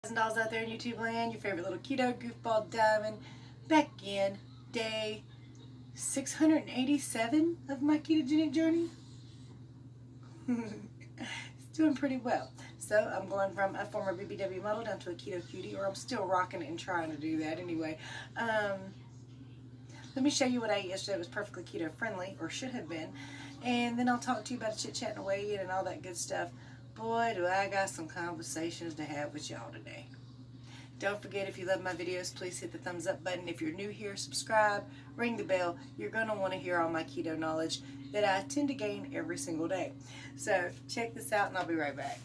And dolls out there in YouTube land, your favorite little keto goofball diamond, back again, day 687 of my ketogenic journey. It's doing pretty well. So I'm going from a former BBW model down to a keto cutie, or I'm still rocking it and trying to do that anyway. Let me show you what I ate yesterday. It was perfectly keto friendly, or should have been, and then I'll talk to you about a chit chat and a weigh-in and all that good stuff. Boy, do I got some conversations to have with y'all today. Don't forget, if you love my videos, please hit the thumbs up button. If you're new here, subscribe, ring the bell. You're going to want to hear all my keto knowledge that I tend to gain every single day. So check this out and I'll be right back.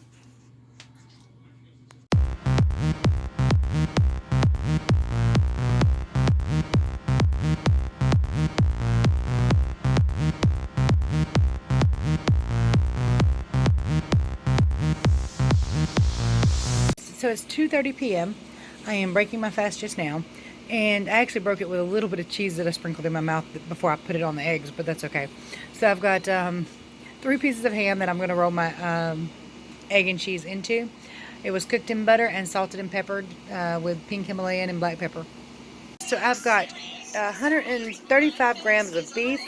So it's 2:30 p.m. I am breaking my fast just now, and I actually broke it with a little bit of cheese that I sprinkled in my mouth before I put it on the eggs, but that's okay. So I've got 3 pieces of ham that I'm going to roll my egg and cheese into. It was cooked in butter and salted and peppered with pink Himalayan and black pepper. So I've got 135 grams of beef,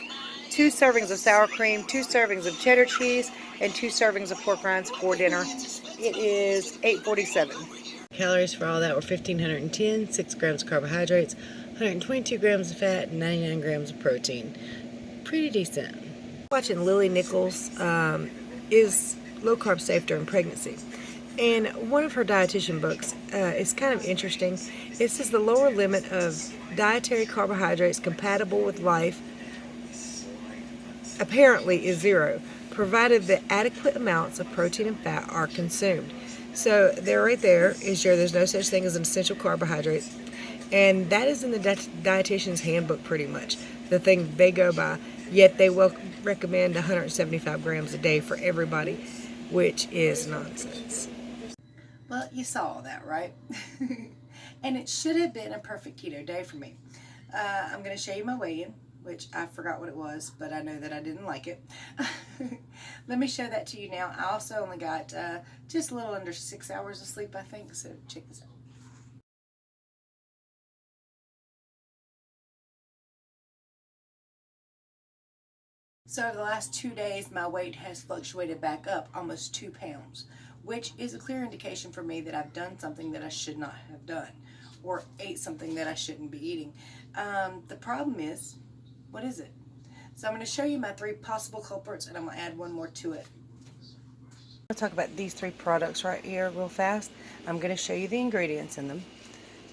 2 servings of sour cream, 2 servings of cheddar cheese, and 2 servings of pork rinds for dinner. It is 8:47. Calories for all that were 1,510, 6 grams of carbohydrates, 122 grams of fat, and 99 grams of protein. Pretty decent. Watching Lily Nichols is low carb safe during pregnancy. And one of her dietitian books is kind of interesting. It says the lower limit of dietary carbohydrates compatible with life apparently is 0, provided that adequate amounts of protein and fat are consumed. So there, right there, is your there's no such thing as an essential carbohydrate, and that is in the dietitian's handbook pretty much, the thing they go by. Yet they will recommend 175 grams a day for everybody, which is nonsense. Well, you saw all that, right? And it should have been a perfect keto day for me. I'm going to show you my weigh-in, which I forgot what it was, but I know that I didn't like it. Let me show that to you now. I also only got just a little under 6 hours of sleep, I think, so check this out. So over the last 2 days, my weight has fluctuated back up almost 2 pounds, which is a clear indication for me that I've done something that I should not have done, or ate something that I shouldn't be eating. The problem is, what is it? So I'm going to show you my 3 possible culprits, and I'm going to add one more to it. I'll talk about these 3 products right here real fast. I'm going to show you the ingredients in them.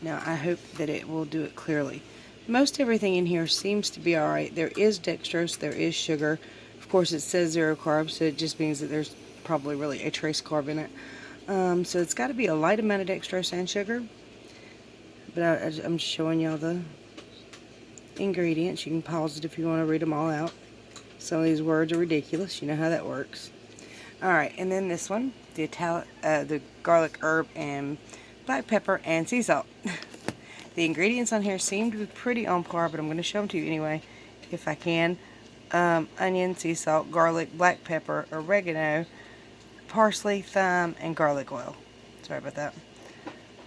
Now, I hope that it will do it clearly. Most everything in here seems to be alright. There is dextrose, there is sugar. Of course, it says 0 carbs, so it just means that there's probably really a trace carb in it. So it's got to be a light amount of dextrose and sugar. But I'm showing y'all the ingredients. You can pause it if you want to read them all out. Some of these words are ridiculous. You know how that works. Alright, and then this one, the garlic, herb, and black pepper, and sea salt. The ingredients on here seem to be pretty on par, but I'm going to show them to you anyway, if I can. Onion, sea salt, garlic, black pepper, oregano, parsley, thyme, and garlic oil. Sorry about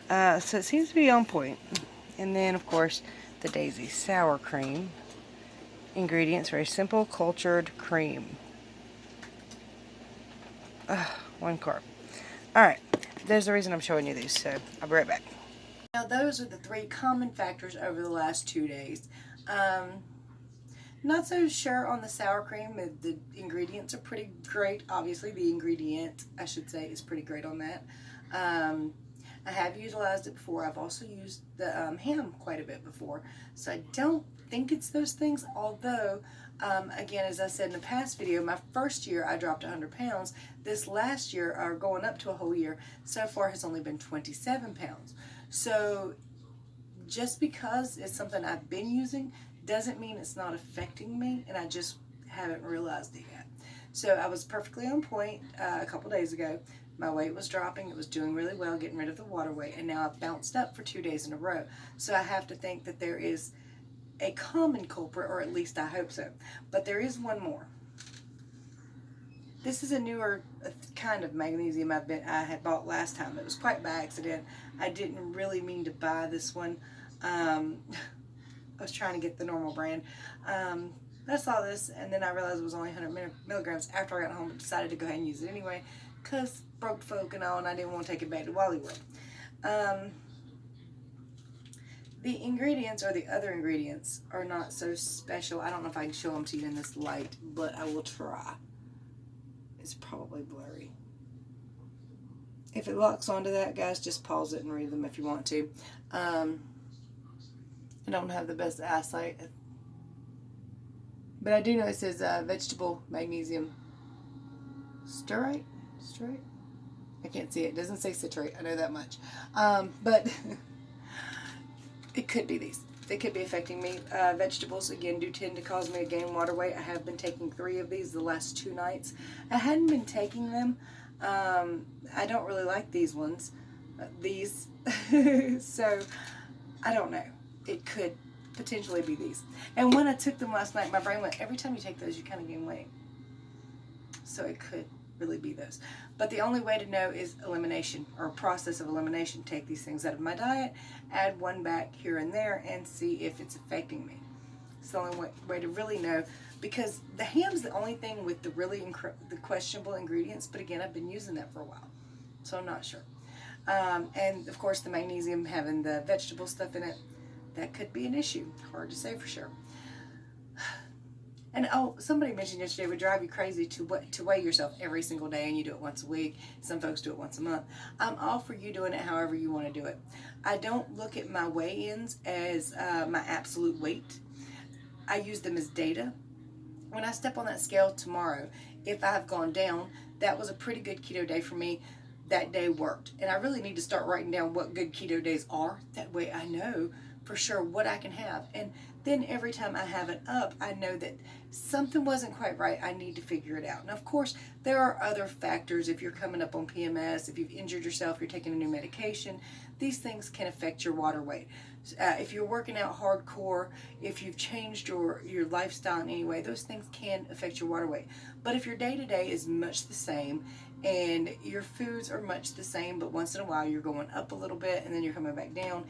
that. So it seems to be on point. And then, of course, the Daisy sour cream. Ingredients, very simple, cultured cream. 1 carb. Alright, there's the reason I'm showing you these, so I'll be right back. Now those are the 3 common factors over the last 2 days. Not so sure on the sour cream. The ingredients are pretty great. Obviously the ingredient, I should say, is pretty great on that. I have utilized it before. I've also used the ham quite a bit before. So I don't think it's those things, although, again, as I said in the past video, my first year I dropped 100 pounds. This last year, or going up to a whole year, so far has only been 27 pounds. So just because it's something I've been using doesn't mean it's not affecting me, and I just haven't realized it yet. So I was perfectly on point a couple days ago. My weight was dropping. It was doing really well, getting rid of the water weight, and now I've bounced up for 2 days in a row. So I have to think that there is a common culprit, or at least I hope so. But there is one more. This is a newer kind of magnesium I had bought last time. It was quite by accident. I didn't really mean to buy this one. I was trying to get the normal brand. I saw this, and then I realized it was only 100 milligrams after I got home, but decided to go ahead and use it anyway, because broke folk and all, and I didn't want to take it back to Wally World. The ingredients, or the other ingredients, are not so special. I don't know if I can show them to you in this light, but I will try. It's probably blurry. If it locks onto that, guys, just pause it and read them if you want to. I don't have the best eyesight, but I do know it says vegetable magnesium stearate. I can't see it. It doesn't say citrate. I know that much. But it could be these. They could be affecting me. Vegetables, again, do tend to cause me to gain water weight. I have been taking 3 of these the last 2 nights. I hadn't been taking them. I don't really like these ones. So, I don't know. It could potentially be these. And when I took them last night, my brain went, every time you take those, you kind of gain weight. So it could really be those. But the only way to know is elimination, or a process of elimination. Take these things out of my diet, add one back here and there, and see if it's affecting me. It's the only way to really know, because the ham's the only thing with the really the questionable ingredients. But again, I've been using that for a while, so I'm not sure. And of course, the magnesium having the vegetable stuff in it, that could be an issue. Hard to say for sure. And oh, somebody mentioned yesterday, it would drive you crazy to weigh yourself every single day, and you do it once a week. Some folks do it once a month. I'm all for you doing it however you want to do it. I don't look at my weigh-ins as my absolute weight. I use them as data. When I step on that scale tomorrow, if I've gone down, that was a pretty good keto day for me. That day worked. And I really need to start writing down what good keto days are. That way I know for sure what I can have. And then every time I have it up, I know that something wasn't quite right. I need to figure it out. Now, of course, there are other factors. If you're coming up on PMS, if you've injured yourself, you're taking a new medication, these things can affect your water weight. If you're working out hardcore, if you've changed your lifestyle in any way, those things can affect your water weight. But if your day-to-day is much the same, and your foods are much the same, but once in a while you're going up a little bit and then you're coming back down,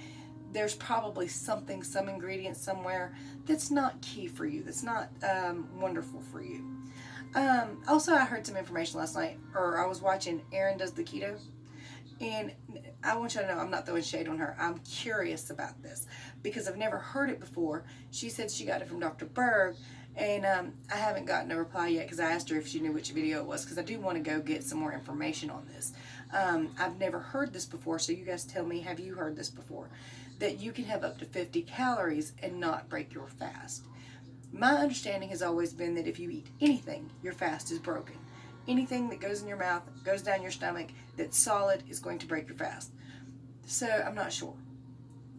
there's probably some ingredient somewhere that's not key for you, that's not wonderful for you. Also, I heard some information last night, or I was watching Erin Does the Keto, and I want you to know I'm not throwing shade on her. I'm curious about this because I've never heard it before. She said she got it from Dr. Berg, and I haven't gotten a reply yet because I asked her if she knew which video it was, because I do want to go get some more information on this. I've never heard this before, so you guys tell me, have you heard this before? That you can have up to 50 calories and not break your fast. My understanding has always been that if you eat anything, your fast is broken. Anything that goes in your mouth, goes down your stomach, that's solid, is going to break your fast. So I'm not sure.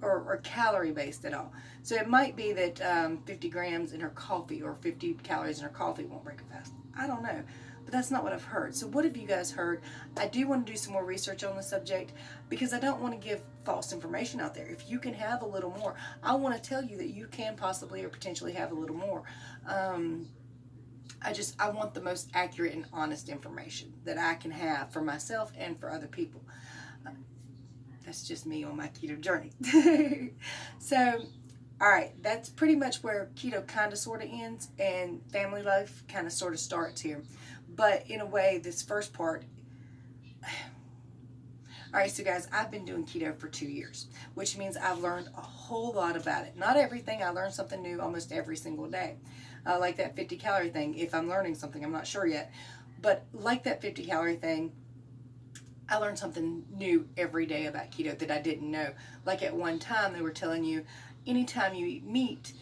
Or calorie based at all. So it might be that 50 grams in her coffee or 50 calories in her coffee won't break a fast. I don't know. But that's not what I've heard. So what have you guys heard? I do want to do some more research on the subject because I don't want to give false information out there. If you can have a little more, I want to tell you that you can possibly or potentially have a little more. I want the most accurate and honest information that I can have for myself and for other people. That's just me on my keto journey. So, all right, that's pretty much where keto kind of sort of ends and family life kind of sort of starts here. But in a way, this first part, all right, so guys, I've been doing keto for 2 years, which means I've learned a whole lot about it. Not everything, I learn something new almost every single day. Like that 50 calorie thing, if I'm learning something, I'm not sure yet. But like that 50 calorie thing, I learned something new every day about keto that I didn't know. Like at one time, they were telling you, anytime you eat meat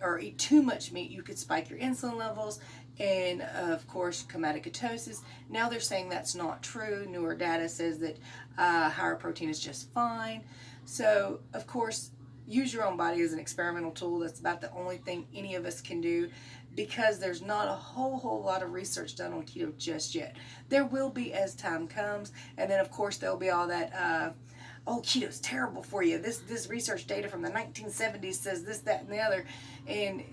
or eat too much meat, you could spike your insulin levels and, of course, come out of ketosis. Now they're saying that's not true. Newer data says that higher protein is just fine. So, of course, use your own body as an experimental tool. That's about the only thing any of us can do, because there's not a whole lot of research done on keto just yet. There will be as time comes, and then of course there'll be all that, oh, keto's terrible for you. This research data from the 1970s says this, that, and the other. And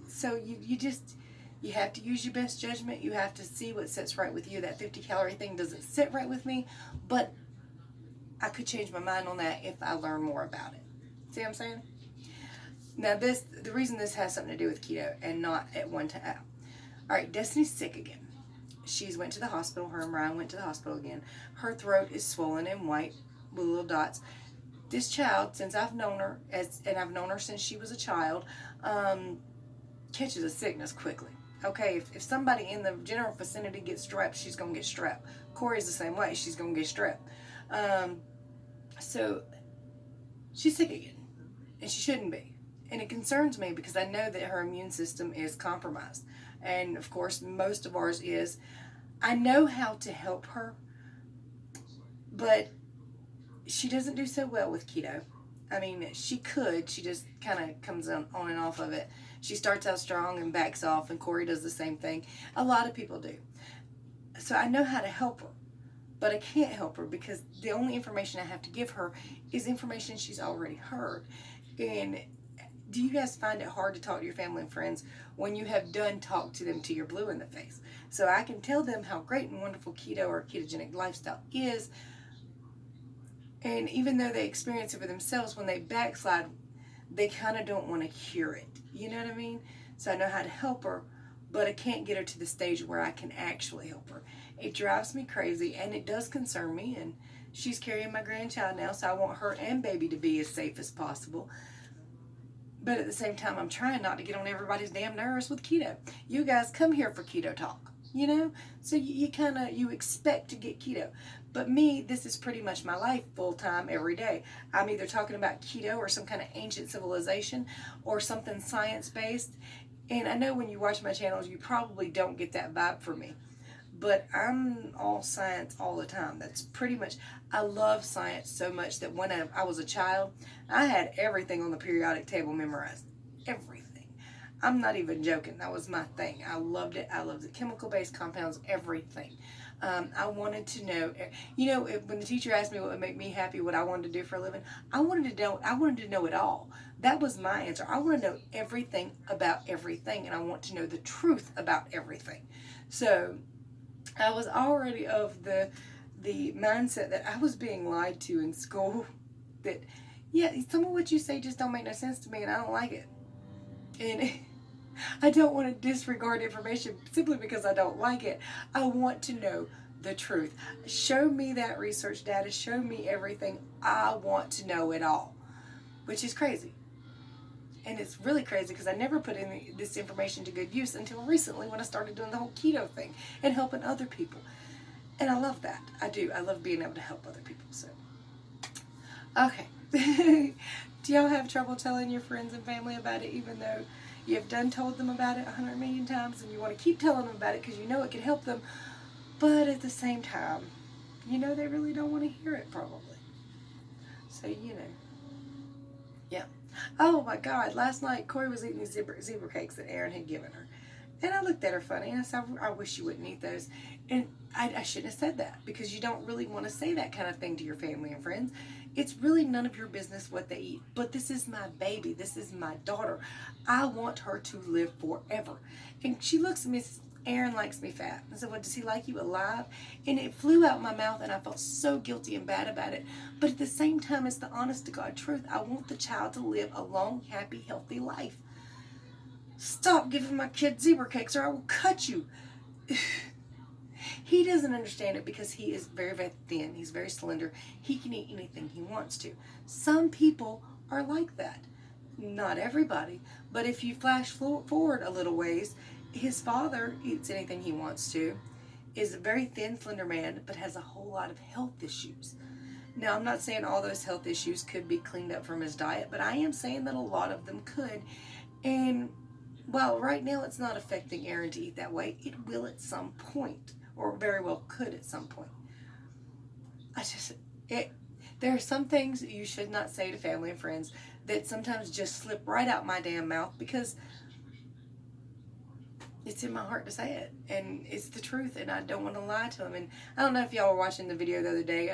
so you just, You have to use your best judgment. You have to see what sits right with you. That 50-calorie thing doesn't sit right with me, but I could change my mind on that if I learn more about it. See what I'm saying? Now the reason this has something to do with keto and not at one time. All right, Destiny's sick again. She's went to the hospital. Her and Brian went to the hospital again. Her throat is swollen and white with little dots. This child, since I've known her, and I've known her since she was a child, catches a sickness quickly. Okay, if somebody in the general vicinity gets strep, she's going to get strep. Corey's the same way. She's going to get strep. So she's sick again, and she shouldn't be. And it concerns me because I know that her immune system is compromised. And, of course, most of ours is. I know how to help her, but she doesn't do so well with keto. I mean, she could. She just kind of comes on and off of it. She starts out strong and backs off, and Corey does the same thing. A lot of people do. So I know how to help her, but I can't help her because the only information I have to give her is information she's already heard. And do you guys find it hard to talk to your family and friends when you have done talk to them till you're blue in the face? So I can tell them how great and wonderful keto or ketogenic lifestyle is, and even though they experience it for themselves, when they backslide, they kind of don't want to hear it. You know what I mean? So I know how to help her, but I can't get her to the stage where I can actually help her. It drives me crazy, and it does concern me, and she's carrying my grandchild now, so I want her and baby to be as safe as possible. But at the same time, I'm trying not to get on everybody's damn nerves with keto. You guys come here for keto talk, you know? So you expect to get keto. But me, this is pretty much my life full time every day. I'm either talking about keto or some kind of ancient civilization or something science-based. And I know when you watch my channels, you probably don't get that vibe from me. But I'm all science all the time. That's pretty much, I love science so much that when I was a child, I had everything on the periodic table memorized. Everything. I'm not even joking. That was my thing. I loved it. I loved the chemical-based compounds, everything. I wanted to know, when the teacher asked me what would make me happy, what I wanted to do for a living, I wanted to know it all. That was my answer. I want to know everything about everything, and I want to know the truth about everything. So I was already of the mindset that I was being lied to in school. That, yeah, some of what you say just don't make no sense to me, and I don't like it. And I don't want to disregard information simply because I don't like it. I want to know the truth. Show me that research data. Show me everything. I want to know it all, which is crazy. And it's really crazy because I never put in this information to good use until recently when I started doing the whole keto thing and helping other people. And I love that. I do. I love being able to help other people. So, okay. Do y'all have trouble telling your friends and family about it, even though you have told them about it 100 million times, and you want to keep telling them about it because you know it can help them, but at the same time, you know they really don't want to hear it probably. So, yeah. Oh my God, last night Corey was eating these zebra cakes that Erin had given her. And I looked at her funny and I said, I wish you wouldn't eat those. And I shouldn't have said that because you don't really want to say that kind of thing to your family and friends. It's really none of your business what they eat. But this is my baby. This is my daughter. I want her to live forever. And she looks at me and says, Erin likes me fat. I said, well, does he like you alive? And it flew out my mouth and I felt so guilty and bad about it. But at the same time, it's the honest to God truth. I want the child to live a long, happy, healthy life. Stop giving my kid zebra cakes or I will cut you. He doesn't understand it because he is very, very thin. He's very slender. He can eat anything he wants to. Some people are like that. Not everybody. But if you flash forward a little ways, his father eats anything he wants to, is a very thin, slender man, but has a whole lot of health issues. Now, I'm not saying all those health issues could be cleaned up from his diet, but I am saying that a lot of them could. And while right now it's not affecting Erin to eat that way, it will at some point, or very well could at some point. There are some things you should not say to family and friends that sometimes just slip right out my damn mouth because it's in my heart to say it, and it's the truth, and I don't want to lie to them. And I don't know if y'all were watching the video the other day.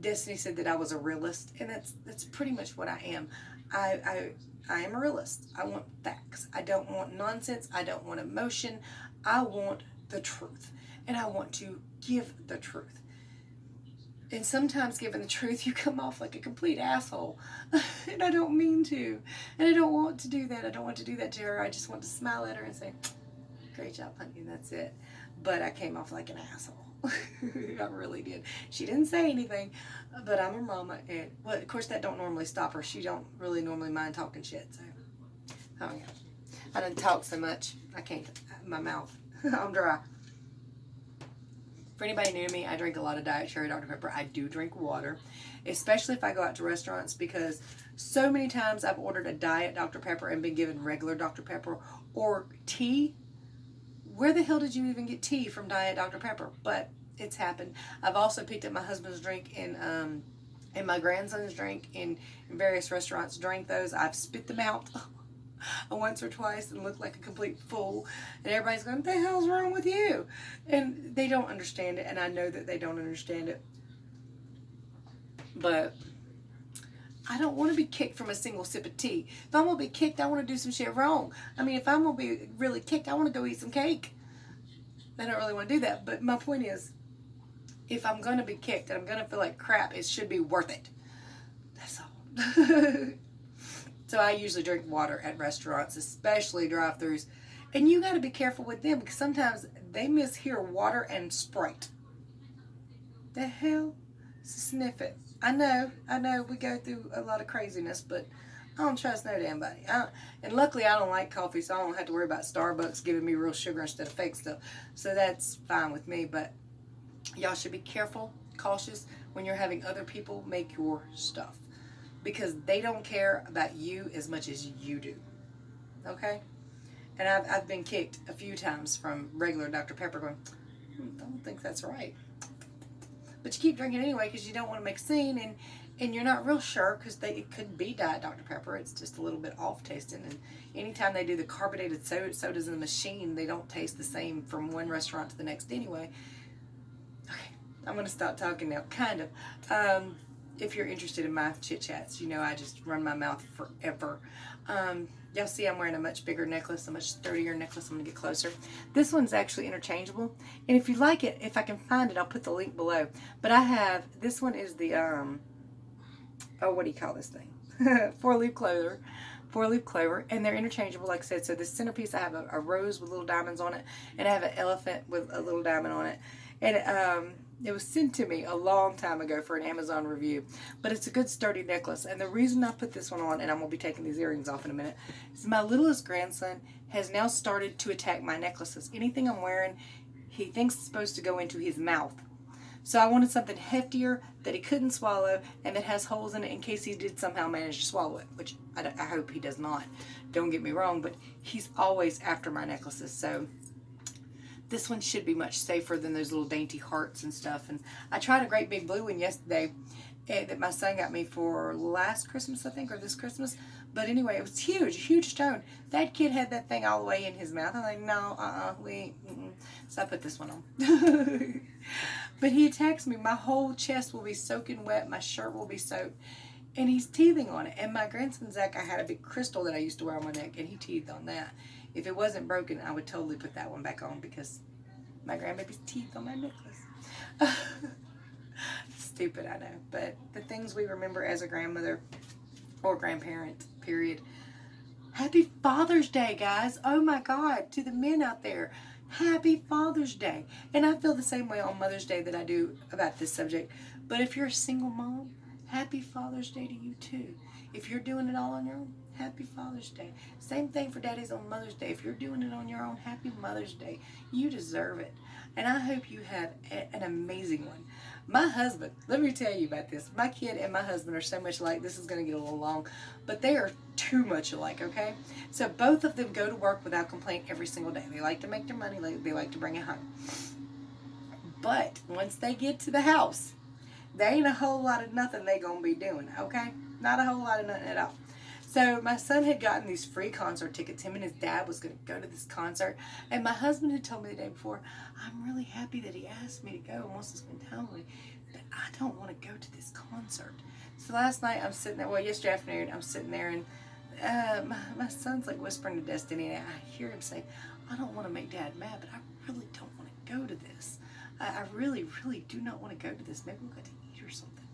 Destiny said that I was a realist, and that's pretty much what I am. I am a realist. I want facts. I don't want nonsense. I don't want emotion. I want the truth, and I want to give the truth. And sometimes giving the truth, you come off like a complete asshole. And I don't mean to. And I don't want to do that. I don't want to do that to her. I just want to smile at her and say, great job, honey, and that's it. But I came off like an asshole. I really did. She didn't say anything, but I'm her mama. And, well, of course, that don't normally stop her. She don't really normally mind talking shit. So, oh, yeah. I didn't talk so much. I can't. My mouth. I'm dry. For anybody new to me, I drink a lot of Diet Cherry Dr. Pepper. I do drink water, especially if I go out to restaurants, because so many times I've ordered a Diet Dr. Pepper and been given regular Dr. Pepper or tea. Where the hell did you even get tea from Diet Dr. Pepper? But it's happened. I've also picked up my husband's drink and my grandson's drink in various restaurants, drank those. I've spit them out once or twice and looked like a complete fool, and everybody's going, what the hell's wrong with you? And they don't understand it, and I know that they don't understand it, but I don't want to be kicked from a single sip of tea. If I'm going to be kicked, I want to do some shit wrong. I mean, if I'm going to be really kicked, I want to go eat some cake. I don't really want to do that, but my point is, if I'm going to be kicked and I'm going to feel like crap, it should be worth it. That's all. So I usually drink water at restaurants, especially drive-thrus. And you got to be careful with them, because sometimes they mishear water and Sprite. The hell? Sniff it. I know, we go through a lot of craziness, but I don't trust no damn body. And luckily I don't like coffee, so I don't have to worry about Starbucks giving me real sugar instead of fake stuff. So that's fine with me, but y'all should be careful, cautious when you're having other people make your stuff, because they don't care about you as much as you do. Okay? And I've been kicked a few times from regular Dr. Pepper going, I don't think that's right. But you keep drinking anyway because you don't want to make a scene, and you're not real sure because it could be Diet Dr. Pepper. It's just a little bit off tasting. And anytime they do the carbonated sodas in the machine, they don't taste the same from one restaurant to the next anyway. Okay, I'm going to stop talking now, kind of. If you're interested in my chit chats, you know I just run my mouth forever. Y'all see I'm wearing a much bigger necklace, a much sturdier necklace. I'm going to get closer. This one's actually interchangeable. And if you like it, if I can find it, I'll put the link below. But I have, this one is the, what do you call this thing? Four-leaf clover. Four-leaf clover. And they're interchangeable, like I said. So this centerpiece, I have a rose with little diamonds on it. And I have an elephant with a little diamond on it. And it was sent to me a long time ago for an Amazon review. But it's a good sturdy necklace. And the reason I put this one on, and I'm going to be taking these earrings off in a minute, is my littlest grandson has now started to attack my necklaces. Anything I'm wearing, he thinks it's supposed to go into his mouth. So I wanted something heftier that he couldn't swallow and that has holes in it in case he did somehow manage to swallow it, which I hope he does not. Don't get me wrong, but he's always after my necklaces. So this one should be much safer than those little dainty hearts and stuff. And I tried a great big blue one yesterday that my son got me for last Christmas, I think, or this Christmas. But anyway, it was huge, a huge stone. That kid had that thing all the way in his mouth. I'm like, no, So I put this one on. But he attacks me. My whole chest will be soaking wet. My shirt will be soaked. And he's teething on it. And my grandson, Zach, I had a big crystal that I used to wear on my neck, and he teethed on that. If it wasn't broken, I would totally put that one back on because my grandbaby's teeth on my necklace. Stupid, I know. But the things we remember as a grandmother or grandparent, period. Happy Father's Day, guys. Oh my God, to the men out there. Happy Father's Day. And I feel the same way on Mother's Day that I do about this subject. But if you're a single mom, happy Father's Day to you too. If you're doing it all on your own, happy Father's Day. Same thing for daddies on Mother's Day. If you're doing it on your own, happy Mother's Day. You deserve it. And I hope you have an amazing one. My husband, let me tell you about this. My kid and my husband are so much alike. This is going to get a little long, but they are too much alike, okay? So both of them go to work without complaint every single day. They like to make their money. They like to bring it home. But once they get to the house, there ain't a whole lot of nothing they going to be doing, okay? Not a whole lot of nothing at all. So my son had gotten these free concert tickets. Him and his dad was going to go to this concert. And my husband had told me the day before, I'm really happy that he asked me to go and wants to spend time with me. but I don't want to go to this concert. So last night I'm sitting there, well, yesterday afternoon, I'm sitting there and my son's like whispering to Destiny, and I hear him say, I don't want to make Dad mad, but I really don't want to go to this. I really, really do not want to go to this. Maybe we'll go to eat or something.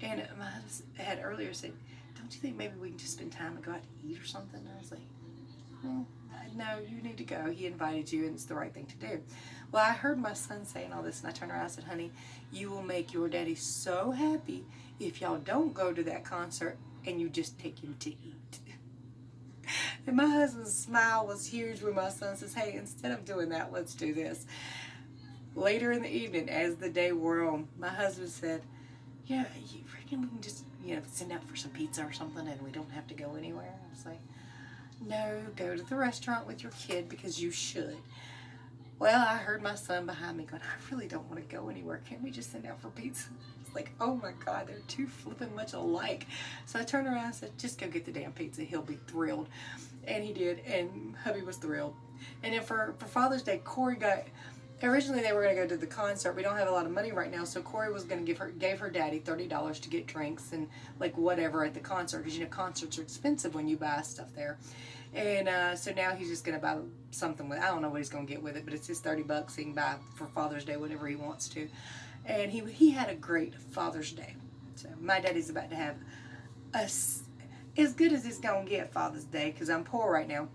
And my husband had earlier said, don't you think maybe we can just spend time and go out to eat or something? And I was like, well, no, you need to go. He invited you and it's the right thing to do. Well, I heard my son saying all this and I turned around and said, honey, you will make your daddy so happy if y'all don't go to that concert and you just take him to eat. And my husband's smile was huge when my son says, hey, instead of doing that, let's do this. Later in the evening, as the day wore on, my husband said, yeah, you reckon we can just, send out for some pizza or something and we don't have to go anywhere? I was like, no, go to the restaurant with your kid because you should. Well, I heard my son behind me going, I really don't want to go anywhere. Can't we just send out for pizza? It's like, oh my God, they're too flipping much alike. So I turned around and said, just go get the damn pizza. He'll be thrilled. And he did, and hubby was thrilled. And then for Father's Day, Corey originally they were going to go to the concert. We don't have a lot of money right now, so Corey was going to gave her daddy $30 to get drinks and like whatever at the concert, because concerts are expensive when you buy stuff there. And so now he's just going to buy something I don't know what he's going to get with it, but it's his $30. He can buy for Father's Day whatever he wants to. And he had a great Father's Day. So my daddy's about to have as good as it's going to get Father's Day, because I'm poor right now.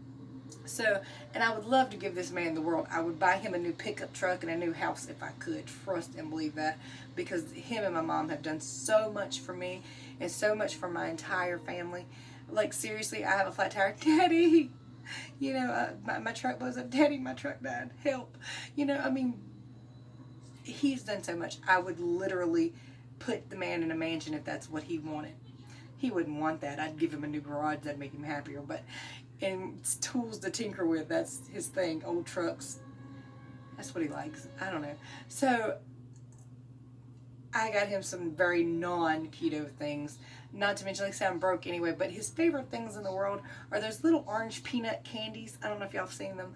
So, and I would love to give this man the world. I would buy him a new pickup truck and a new house if I could. Trust and believe that, because him and my mom have done so much for me and so much for my entire family. Like, seriously, I have a flat tire. Daddy, my truck blows up. Daddy, my truck died. Help. He's done so much. I would literally put the man in a mansion if that's what he wanted. He wouldn't want that. I'd give him a new garage. That'd make him happier. And tools to tinker with, that's his thing. Old trucks. That's what he likes. I don't know. So I got him some very non-keto things. Not to mention, like I said, I'm broke anyway, but his favorite things in the world are those little orange peanut candies. I don't know if y'all have seen them.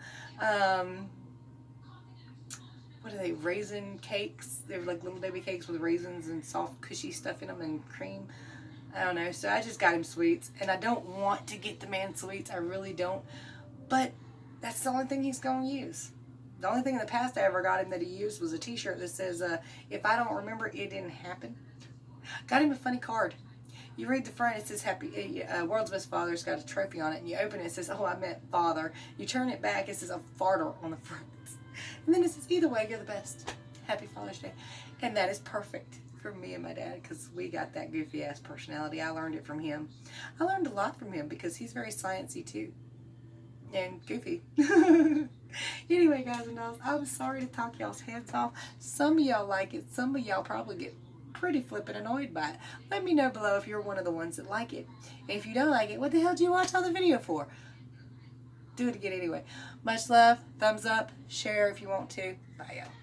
What are they? Raisin cakes. They're like little baby cakes with raisins and soft, cushy stuff in them and cream. I don't know. So I just got him sweets. And I don't want to get the man sweets. I really don't. But that's the only thing he's going to use. The only thing in the past I ever got him that he used was a t-shirt that says, if I don't remember, it didn't happen. Got him a funny card. You read the front, it says, Happy World's Best Father. It's got a trophy on it. And you open it, it says, oh, I meant father. You turn it back, it says a farter on the front. And then it says, either way, you're the best. Happy Father's Day. And that is perfect for me and my dad, because we got that goofy ass personality. I learned it from him. I learned a lot from him because he's very sciencey too. And goofy. Anyway, guys and dolls, I'm sorry to talk y'all's heads off. Some of y'all like it. Some of y'all probably get pretty flippin' annoyed by it. Let me know below if you're one of the ones that like it. And if you don't like it, what the hell do you watch all the video for? Do it again anyway. Much love. Thumbs up. Share if you want to. Bye, y'all.